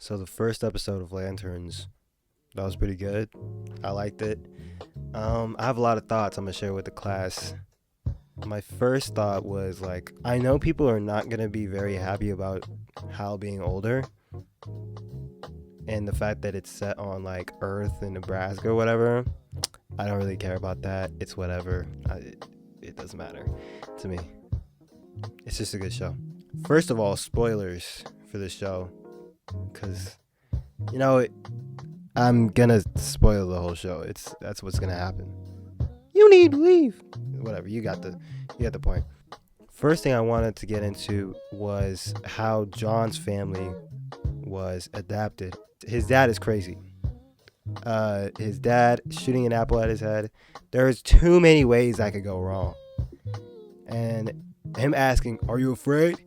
So the first episode of Lanterns, that was pretty good. I liked it. I have a lot of thoughts I'm gonna share with the class. My first thought was like, I know people are not gonna be very happy about Hal being older, and the fact that it's set on like Earth in Nebraska or whatever. I don't really care about that. It's whatever. It doesn't matter to me. It's just a good show. First of all, spoilers for the show, because you know I'm gonna spoil the whole show. That's what's gonna happen. You need to leave. Whatever. You got the point. First thing I wanted to get into was how John's family was adapted. His dad is crazy. His dad shooting an apple at his head. There's too many ways that could go wrong. And him asking, "Are you afraid?"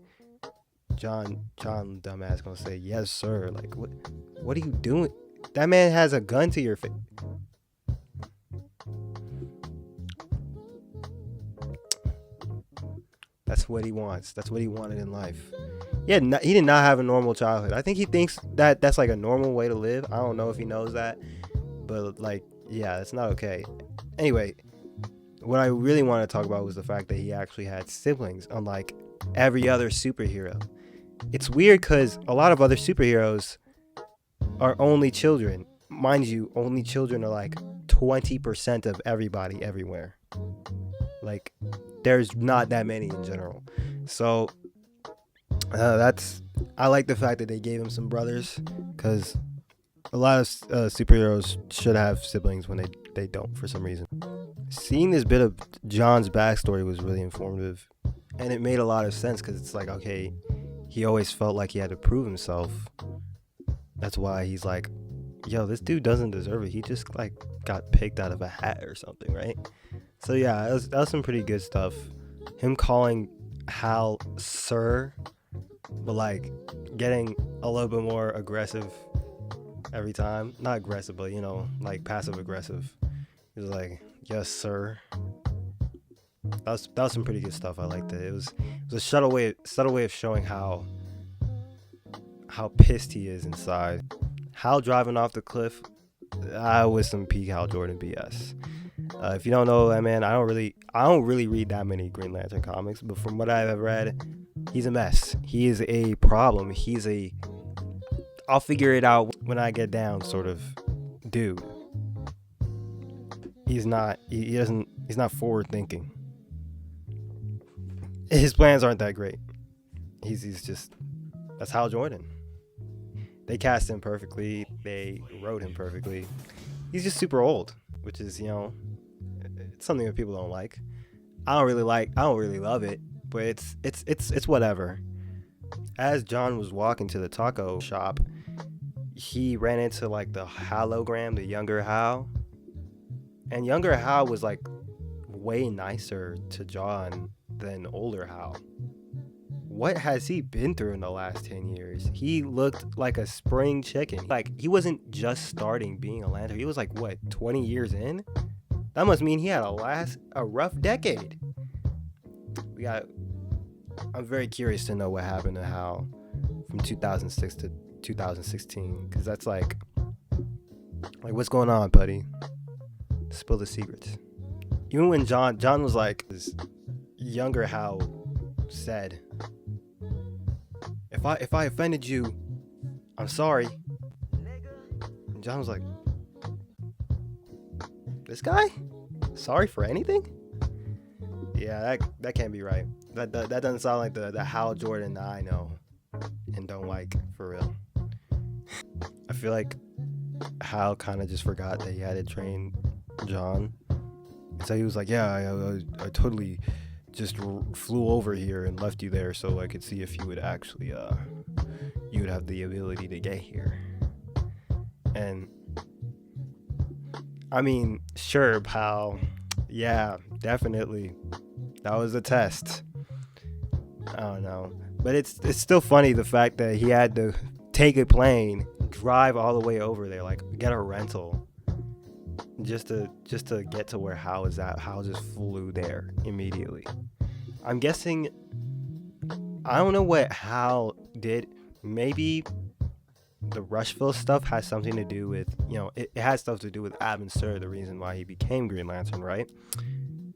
John, dumbass, gonna say, "Yes, sir." Like, what are you doing? That man has a gun to your face. That's what he wants. That's what he wanted in life. Yeah, he did not have a normal childhood. I think he thinks that that's like a normal way to live. I don't know if he knows that, but like, yeah, it's not okay. Anyway, what I really want to talk about was the fact that he actually had siblings, unlike every other superhero. It's weird because a lot of other superheroes are only children. Mind you, only children are like 20% of everybody everywhere. Like, there's not that many in general. So I like the fact that they gave him some brothers, because a lot of superheroes should have siblings when they don't for some reason. Seeing this bit of John's backstory was really informative, and it made a lot of sense, because it's like, okay, he always felt like he had to prove himself. That's why he's like, yo, this dude doesn't deserve it. He just like got picked out of a hat or something, right? So yeah, that was some pretty good stuff. Him calling Hal sir, but like getting a little bit more aggressive every time. Not aggressive, but like passive aggressive. He was like, "Yes, sir." That was some pretty good stuff. I liked it. It was a subtle way of showing how pissed he is inside. Hal driving off the cliff, was some peak Hal Jordan BS. If you don't know that man, I don't really read that many Green Lantern comics, but from what I've read, he's a mess. He is a problem. I'll figure it out when I get down sort of dude. He's not forward thinking. His plans aren't that great. He's just, that's Hal Jordan. They cast him perfectly. They wrote him perfectly. He's just super old, which is, it's something that people don't like. I don't really love it, but it's whatever. As John was walking to the taco shop, he ran into like the hologram, the younger Hal. And younger Hal was like way nicer to John than older Hal. What has he been through in the last 10 years? He looked like a spring chicken. Like, he wasn't just starting being a lantern. He was like, what, 20 years in? That must mean he had a rough decade. I'm very curious to know what happened to Hal from 2006 to 2016, because that's like what's going on, buddy? Spill the secrets. Even when John was like, this younger Hal said, if I offended you, I'm sorry. And John was like, this guy? Sorry for anything? Yeah, that can't be right. That doesn't sound like the Hal Jordan that I know and don't like, for real. I feel like Hal kind of just forgot that he had to train John. So he was like, yeah, I totally just flew over here and left you there so I could see if you would actually you would have the ability to get here. And I mean, sure, pal. Yeah, definitely. That was a test. I don't know. But it's still funny, the fact that he had to take a plane, drive all the way over there, like get a rental just to get to where Hal is at. Hal just flew there immediately. I'm guessing, I don't know what Hal did. Maybe the Rushville stuff has something to do with, it has stuff to do with Abin Sur, the reason why he became Green Lantern, right?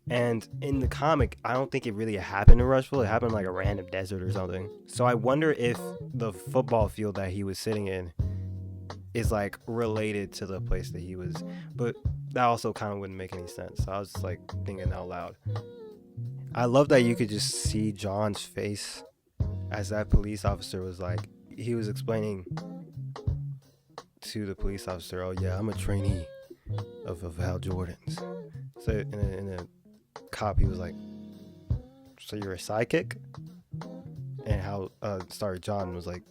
And in the comic, I don't think it really happened in Rushville. It happened in like a random desert or something. So I wonder if the football field that he was sitting in is like related to the place that he was. But that also kind of wouldn't make any sense. So I was just like thinking out loud. I love that you could just see John's face as that police officer was like, he was explaining to the police officer, oh yeah, I'm a trainee of Hal Jordan's. So in a cop, he was like, so you're a sidekick? And how John was like,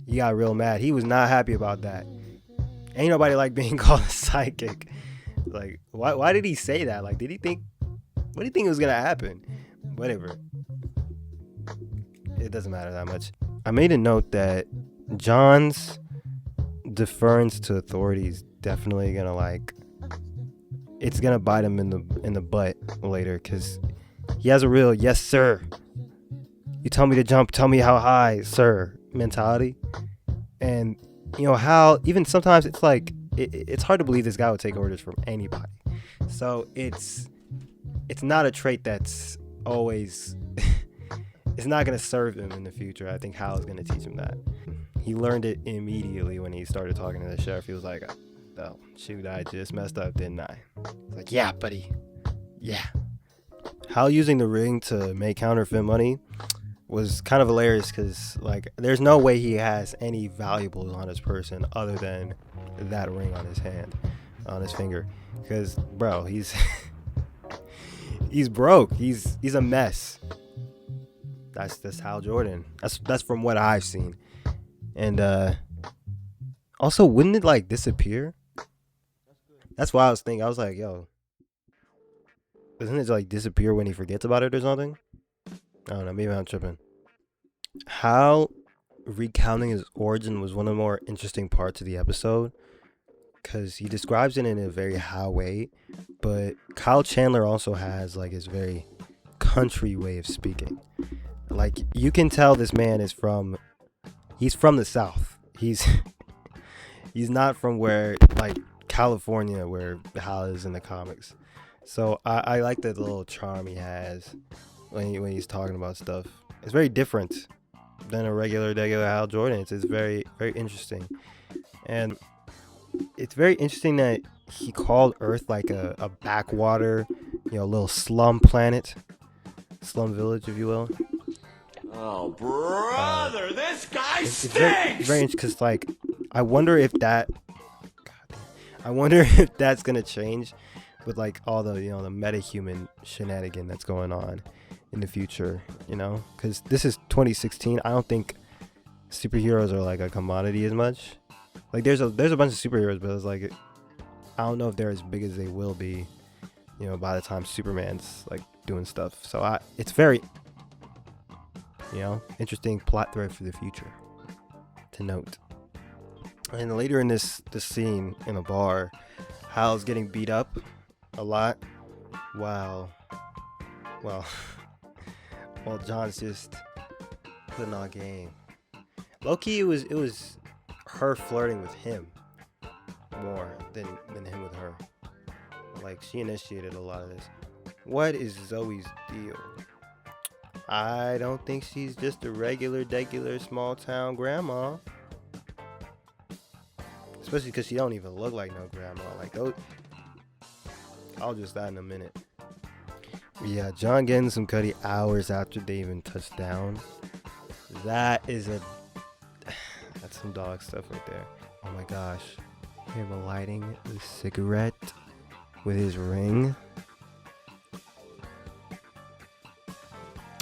he got real mad. He was not happy about that. Ain't nobody like being called a sidekick. Like, why did he say that? Like, what do you think was gonna happen? Whatever, it doesn't matter that much. I made a note that John's deference to authority is definitely gonna it's gonna bite him in the butt later, because he has a real yes sir, you tell me to jump, tell me how high, sir mentality. And how even sometimes it's like it's hard to believe this guy would take orders from anybody. So it's not a trait that's always it's not going to serve him in the future. I think Hal is going to teach him that. He learned it immediately when he started talking to the sheriff. He was like, oh, shoot, I just messed up, didn't I? It's like, yeah, buddy. Yeah. Hal using the ring to make counterfeit money was kind of hilarious because, there's no way he has any valuables on his person other than that ring on his hand, on his finger. Because, bro, he's he's broke. He's a mess. That's Hal Jordan. That's from what I've seen. And also, wouldn't it disappear? That's why I was thinking. I was like, yo, doesn't it disappear when he forgets about it or something? I don't know. Maybe I'm tripping. Hal recounting his origin was one of the more interesting parts of the episode, because he describes it in a very Hal way, but Kyle Chandler also has his very country way of speaking. You can tell this man he's from the South. He's not from where California, where Hal is in the comics. So I like the little charm he has when he's talking about stuff. It's very different than a regular Hal Jordan. It's very, very interesting. And it's very interesting that he called Earth a backwater, little slum planet, slum village, if you will. Oh, brother, this guy stinks! It's very interesting because, I wonder if that's gonna change with all the the meta-human shenanigan that's going on in the future, because this is 2016. I don't think superheroes are a commodity as much. There's a bunch of superheroes, but it's I don't know if they're as big as they will be, by the time Superman's doing stuff. So it's very interesting plot thread for the future to note. And later in this scene in a bar, Hal's getting beat up a lot while John's just putting on game. Low-key, it was her flirting with him more than him with her. She initiated a lot of this. What is Zoe's deal? I don't think she's just a regular small town grandma. Especially because she don't even look like no grandma. I'll just that in a minute. Yeah, John getting some cutty hours after they even touched down. That's some dog stuff right there. Oh my gosh. Him lighting the cigarette with his ring.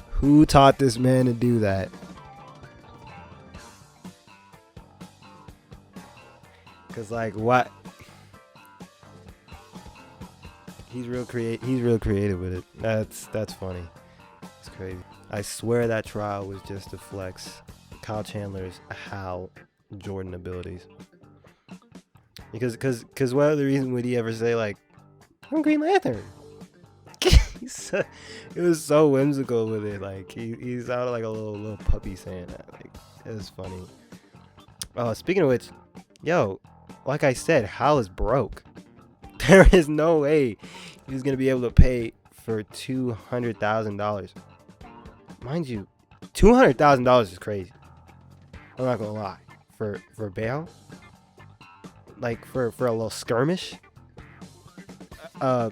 Who taught this man to do that? Cause what? He's real creative with it. That's funny. It's crazy. I swear that trial was just to flex Kyle Chandler's Hal Jordan abilities. Because what other reason would he ever say I'm Green Lantern? He's It was so whimsical with it. Like he sounded like a little puppy saying that. Like it was funny. Oh, speaking of which, yo, like I said, Hal is broke. There is no way he's gonna be able to pay for $200,000. Mind you, $200,000 is crazy. I'm not gonna lie. For bail, like for a little skirmish, a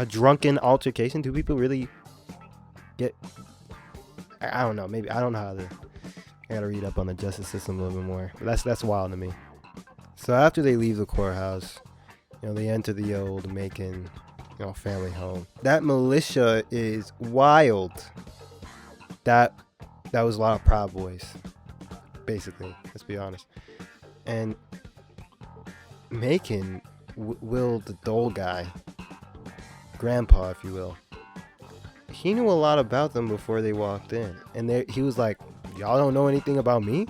drunken altercation. Do people really get? I don't know. Maybe I don't know how to. I gotta read up on the justice system a little bit more. But that's wild to me. So after they leave the courthouse, they enter the old Macon, family home. That militia is wild. That was a lot of Proud Boys, basically. Let's be honest. And Macon, Will the Dole guy, Grandpa, if you will, he knew a lot about them before they walked in. And he was like, y'all don't know anything about me?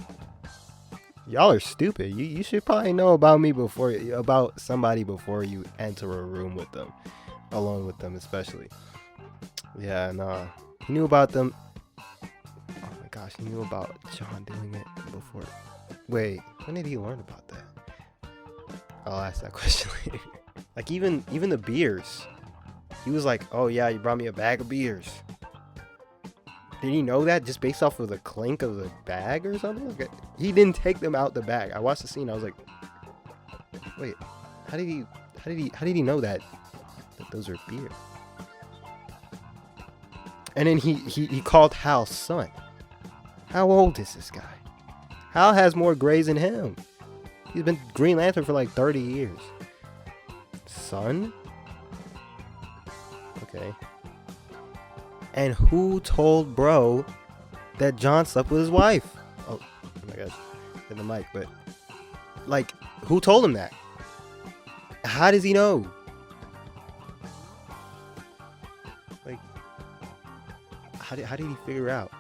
Y'all are stupid. You should probably know about me about somebody before you enter a room with them, alone with them especially. Yeah, nah. He knew about them. Oh my gosh, he knew about John doing it before. Wait, when did he learn about that? I'll ask that question later. Like even the beers. He was like, oh yeah, you brought me a bag of beers. Did he know that just based off of the clink of the bag or something? Like, he didn't take them out the bag. I watched the scene. I was like, wait, how did he know that those are beer? And then he called Hal son. How old is this guy? Hal has more grays than him. He's been Green Lantern for like 30 years. Son? Okay. And who told bro that John slept with his wife? Oh my gosh. In the mic, but like, who told him that? How does he know? Like, how did he figure out?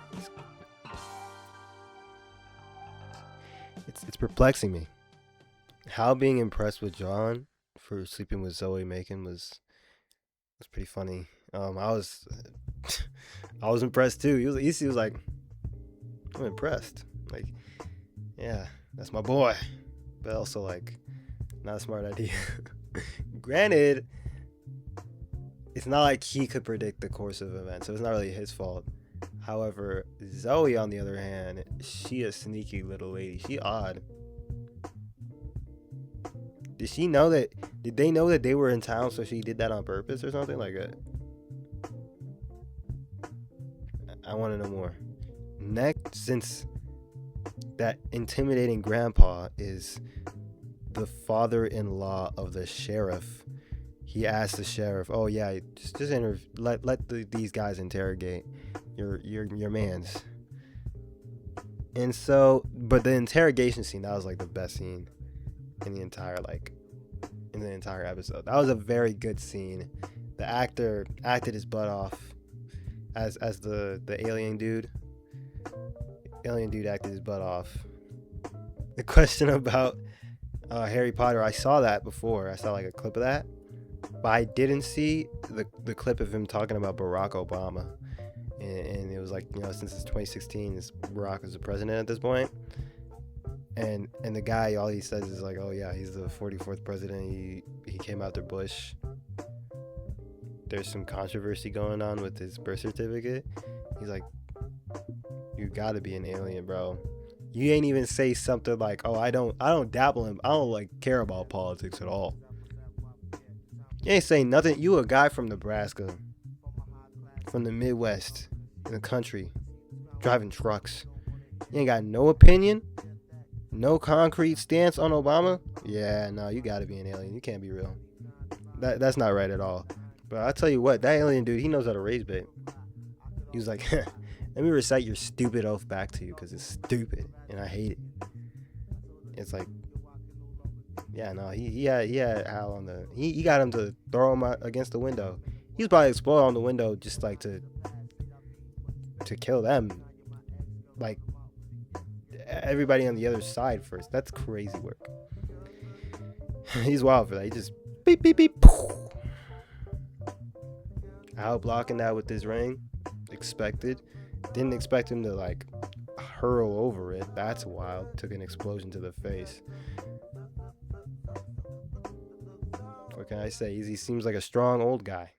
It's perplexing me. Hal being impressed with John for sleeping with Zoe Macon was pretty funny. I was impressed too. He was like, I'm impressed. Like, yeah, that's my boy. But also like, not a smart idea. Granted, it's not like he could predict the course of events, so it's not really his fault. However, Zoe, on the other hand, she a sneaky little lady. She odd. Did she know that? Did they know that they were in town, so she did that on purpose or something like that? I want to know more. Next, since that intimidating grandpa is the father-in-law of the sheriff, he asked the sheriff, "Oh yeah, just let these guys interrogate your man's." And so, but the interrogation scene, that was like the best scene in the entire episode. That was a very good scene. The actor acted his butt off as the alien dude. Alien dude acted his butt off. The question about Harry Potter, I saw that before. I saw like a clip of that, but I didn't see the clip of him talking about Barack Obama. And it was like, since it's 2016, Barack is the president at this point. And the guy, all he says is like, oh yeah, he's the 44th president. He came after Bush. There's some controversy going on with his birth certificate. He's like, you gotta be an alien, bro. You ain't even say something like, oh, I don't dabble in, I don't like care about politics at all. You ain't saying nothing. You a guy from Nebraska, from the Midwest, in the country, driving trucks. You ain't got no opinion, no concrete stance on Obama. Yeah, no, you gotta be an alien. You can't be real. That's not right at all. But I tell you what, that alien dude, he knows how to raise bait. He was like, let me recite your stupid oath back to you because it's stupid and I hate it. It's like, yeah, no, he had Hal on the, he got him to throw him out against the window. He was probably explode on the window just like to kill them, like everybody on the other side first. That's crazy work. He's wild for that. He just beep beep beep. out blocking that with his ring. Expected. Didn't expect him to like hurl over it. That's wild. Took an explosion to the face. What can I say? He seems like a strong old guy.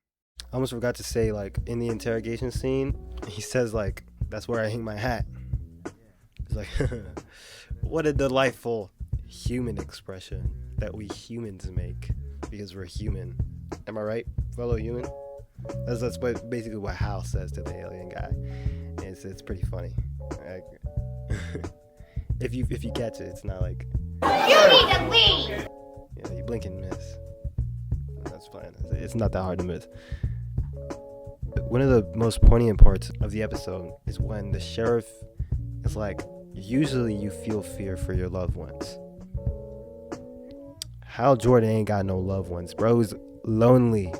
I almost forgot to say, like, in the interrogation scene, he says, like, that's where I hang my hat. He's like, what a delightful human expression that we humans make because we're human. Am I right, fellow human? That's basically what Hal says to the alien guy. And it's pretty funny. Like, if you catch it, it's not like you need to leave. Yeah, you blink and miss. That's fine. It's not that hard to miss. One of the most poignant parts of the episode is when the sheriff is like, usually you feel fear for your loved ones. Hal Jordan ain't got no loved ones. Bro's lonely.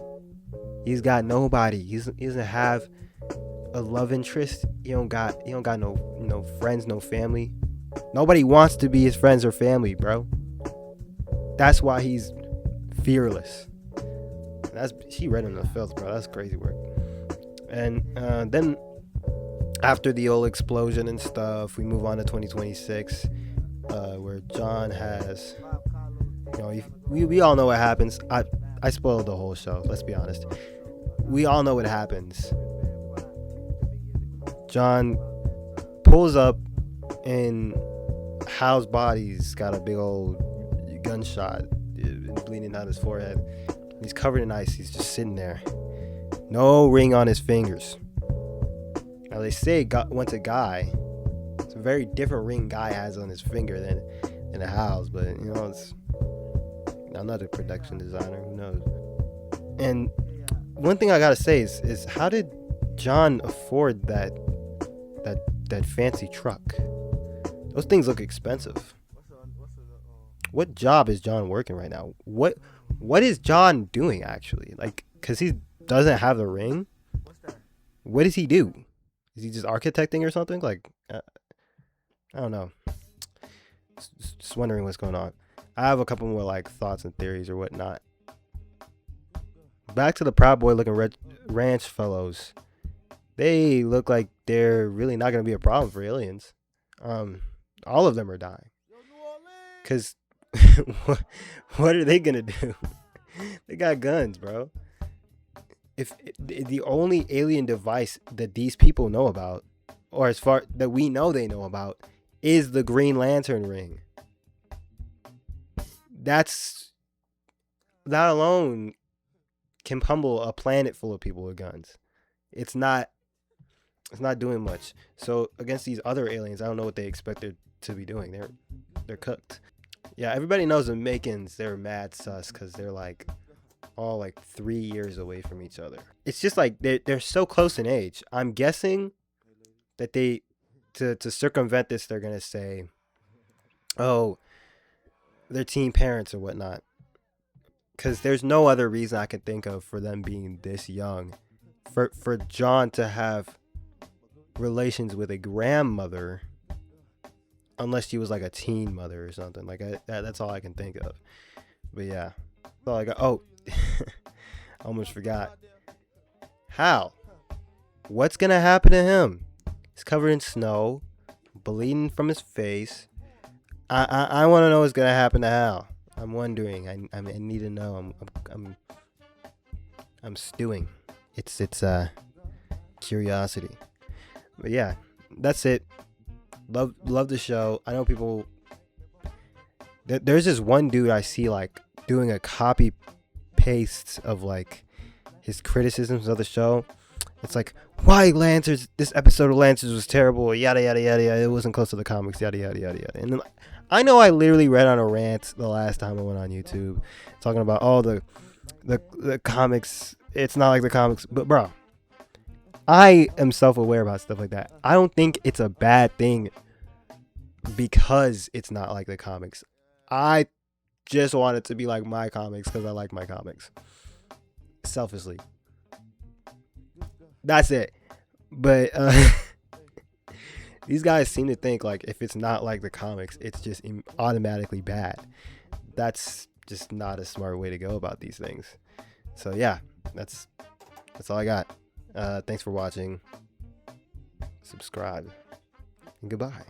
He's got nobody. He doesn't have a love interest. He don't got no friends, no family. Nobody wants to be his friends or family, bro. That's why he's fearless. She read him the filth, bro. That's crazy work. And then after the old explosion and stuff, we move on to 2026, where John has, we all know what happens. I spoiled the whole show. Let's be honest. We all know what happens. John pulls up, and Hal's body's got a big old gunshot bleeding out his forehead. He's covered in ice. He's just sitting there. No ring on his fingers. Now they say once a guy, it's a very different ring guy has on his finger than a Hal's, but I'm not a production designer. Who knows? And one thing I gotta say is how did John afford that fancy truck? Those things look expensive. What job is John working right now? What is John doing actually? Like, cause he doesn't have the ring. What does he do? Is he just architecting or something? Like, I don't know. Just wondering what's going on. I have a couple more like thoughts and theories or whatnot. Back to the Proud Boy looking ranch fellows. They look like they're really not going to be a problem for aliens. All of them are dying. Because what are they going to do? They got guns, bro. If the only alien device that these people know about, or as far that we know they know about, is the Green Lantern ring. That alone can pummel a planet full of people with guns. It's not doing much. So against these other aliens, I don't know what they expect to be doing. They're cooked. Yeah, everybody knows the Makins, they're mad sus because they're like all like 3 years away from each other. It's just like they're so close in age. I'm guessing that they to circumvent this, they're gonna say, oh, they're teen parents or whatnot. Because there's no other reason I can think of for them being this young. For John to have relations with a grandmother, unless she was like a teen mother or something. Like that's all I can think of. But yeah, that's all I got. Oh, I almost forgot. Hal, what's gonna happen to him? He's covered in snow, bleeding from his face. I want to know what's gonna happen to Hal. I'm wondering. I need to know. I'm stewing. It's curiosity. But yeah, that's it. Love the show. I know people. There's this one dude I see like doing a copy paste of like his criticisms of the show. It's like, why Lancers? This episode of Lancers was terrible. Yada yada yada yada. It wasn't close to the comics. Yada yada yada yada. And then I know I literally read on a rant the last time I went on YouTube talking about all the comics. It's not like the comics, but bro, I am self-aware about stuff like that. I don't think it's a bad thing because it's not like the comics. I just want it to be like my comics because I like my comics. Selfishly. That's it. But these guys seem to think like if it's not like the comics, it's just automatically bad. That's just not a smart way to go about these things. So yeah, that's That's all I got. Thanks for watching. Subscribe. And goodbye.